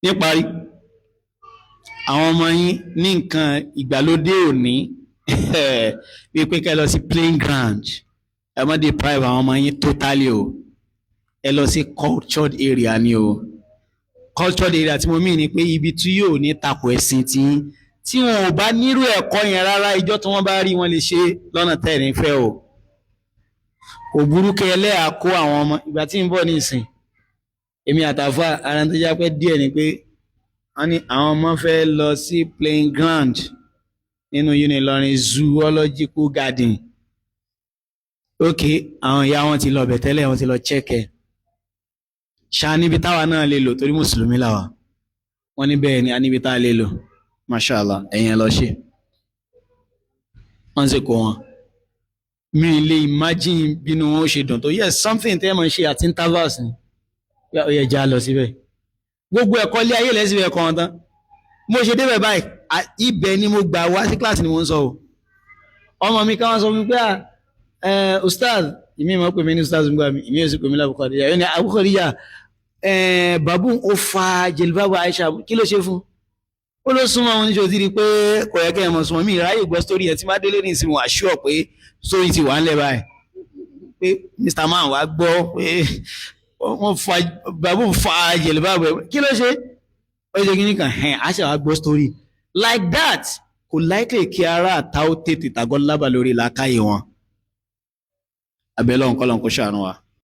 níparí àwọn ọmọ yín ní nǹkan ìgbàlódé òní wípé kẹ́ lọ sí playing ground ẹ má deprive àwọn ọmọ yín totally o ẹ lọ sí cultured area ni o cultured area tí mo mí ni pé ibi tí yóò ní takò ẹ̀sìn tí wọn ò bá nírú ẹ̀kọ́ yẹn rárá ìjọ tí wọ́n bá rí wọn lè ṣe lọ́nà tẹ́ẹ̀ní fẹ́ o kò burúkú ẹlẹ́yà kó àwọn ọmọ ìgbà tí ń bọ̀ ní ìsìn èmi àtàfà ara tó jápẹ́ díẹ̀ ni pé wọ́n ní àwọn ọmọ fẹ́ lọ sí playing ground nínú Unilorin zoological garden ok àwọn ìyá wọn ti lọ bẹ̀ tẹ́lẹ̀ wọn ti lọ chẹ́kẹ̀ ṣá níbi táwa náà lè lò torí mùsùlùmí làwà wọ́n ní bẹ́ẹ̀ ni a níbi táwa lè lò mashallah ẹ̀yìn lọ ṣe wọ́n sì kó wọn mi lè imagine bínú wọn ó ṣe dùn tó yes something tẹ́ mọ̀ ṣe at intervals ni ó yẹ já lọ síbẹ̀ gbogbo ẹ̀kọ́ lé ayé lẹ́sìn ẹ̀kọ́ wọn tán mo ṣe débẹ̀ báyìí ibẹ̀ ni mo gbà wá sí kíláàsì ni mo ń sọ o ọmọ mi káwọn sọ fún mi pé ustaz ìmí ìmọ̀ pè mí ní ustaz nígbà mi ìmí ò sì pè mí lábùkọ́díyà yóò ní àbùkọ́díyà bàbú ó fa jẹlibábù Aisha kí ló ṣe fún ó ló súnmọ́ wọn níṣó ti rí pé kò yẹ kẹ́ ẹ̀ mọ̀ súnmọ́ mi ìráyè gbọ́ sórí ẹ̀ tí má délé ní ìsinmi wà ṣúọ̀ pé sórí ti wà ń lẹ̀ báyìí pé Mr. Man wá gbọ́ pé wọ́n fa bàbú fa jẹlibábù kí ló ṣe ó ṣe kí ní kan Aisha wá gbọ́ sórí like that kò likely kí ara àtàwọn tètè tàgọ́ lábà lórí làákàyè wọn abẹ́lẹ́ ọ̀nkọ́lọ́n kó ṣàánú wa.